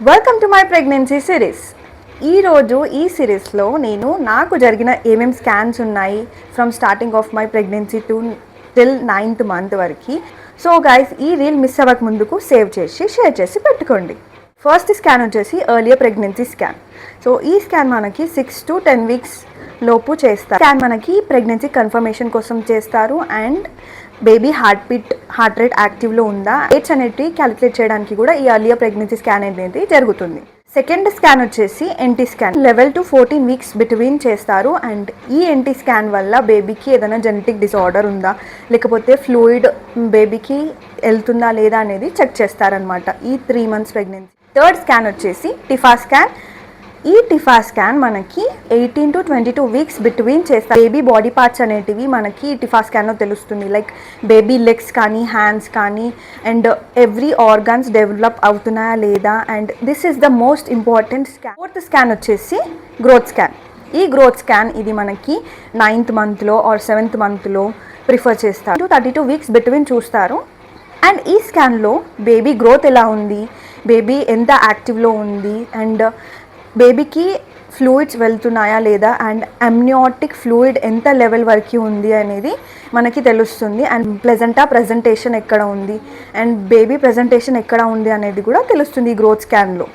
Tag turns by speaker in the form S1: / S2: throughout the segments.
S1: Welcome to my pregnancy series. ఈరోజు ఈ సిరీస్లో నేను నాకు జరిగిన ఏమేమి స్కాన్స్ ఉన్నాయి from starting of my pregnancy to till 9th month వరకు. సో గైస్, ఈ రీల్ మిస్ అవ్వక ముందుకు సేవ్ చేసి షేర్ చేసి పెట్టుకోండి. ఫస్ట్ స్కాన్ వచ్చేసి ఎర్లియర్ ప్రెగ్నెన్సీ స్కాన్. సో ఈ స్కాన్ మనకి 6 to 10 weeks లోపు చేస్తారు. స్కాన్ మనకి ప్రెగ్నెన్సీ కన్ఫర్మేషన్ కోసం చేస్తారు అండ్ బేబీ హార్ట్ రేట్ యాక్టివ్లో ఉందా రేట్స్ అనేటివి క్యాలిక్యులేట్ చేయడానికి కూడా ఈ ఎర్లియర్ ప్రెగ్నెన్సీ స్కాన్ అనేది జరుగుతుంది. సెకండ్ స్కాన్ వచ్చేసి NT scan. 11 to 14 weeks between చేస్తారు అండ్ ఈ ఎన్టీ స్కాన్ వల్ల బేబీకి ఏదైనా జెనెటిక్ డిసార్డర్ ఉందా లేకపోతే ఫ్లూయిడ్ బేబీకి వెళ్తుందా లేదా అనేది చెక్ చేస్తారనమాట ఈ 3 months ప్రెగ్నెన్సీ. థర్డ్ స్కాన్ వచ్చేసి టిఫా స్కాన్. ఈ టిఫా స్కాన్ మనకి 18 to 22 weeks బిట్వీన్ చేస్తారు. బేబీ బాడీ పార్ట్స్ అనేటివి మనకి టిఫా స్కాన్లో తెలుస్తుంది. లైక్ బేబీ లెగ్స్ కానీ హ్యాండ్స్ కానీ అండ్ ఎవ్రీ ఆర్గాన్స్ డెవలప్ అవుతున్నాయా లేదా and this is the most important scan. Fourth scan వచ్చేసి గ్రోత్ స్కాన్. ఈ గ్రోత్ స్కాన్ ఇది మనకి 9th మంత్లో ఆర్ 7th మంత్లో ప్రిఫర్ చేస్తారు. 32 weeks బిట్వీన్ చూస్తారు అండ్ ఈ స్కాన్లో బేబీ గ్రోత్ ఎలా ఉంది, బేబీ ఎంత యాక్టివ్లో ఉంది అండ్ బేబీకి ఫ్లూయిడ్స్ వెళ్తున్నాయా లేదా అండ్ అమ్నియాటిక్ ఫ్లూయిడ్ ఎంత లెవెల్ వరకు ఉంది అనేది మనకి తెలుస్తుంది. అండ్ ప్రజెంటేషన్ ఎక్కడ ఉంది అండ్ బేబీ ప్రజెంటేషన్ ఎక్కడ ఉంది అనేది కూడా తెలుస్తుంది ఈ గ్రోత్ స్కాన్లో.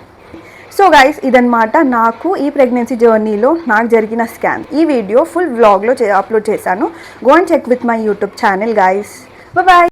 S1: సో గైస్, ఇదన్నమాట నాకు ఈ ప్రెగ్నెన్సీ జర్నీలో నాకు జరిగిన స్కాన్. ఈ వీడియో ఫుల్ వ్లాగ్లో అప్లోడ్ చేశాను. Go and check with my YouTube channel guys. Bye.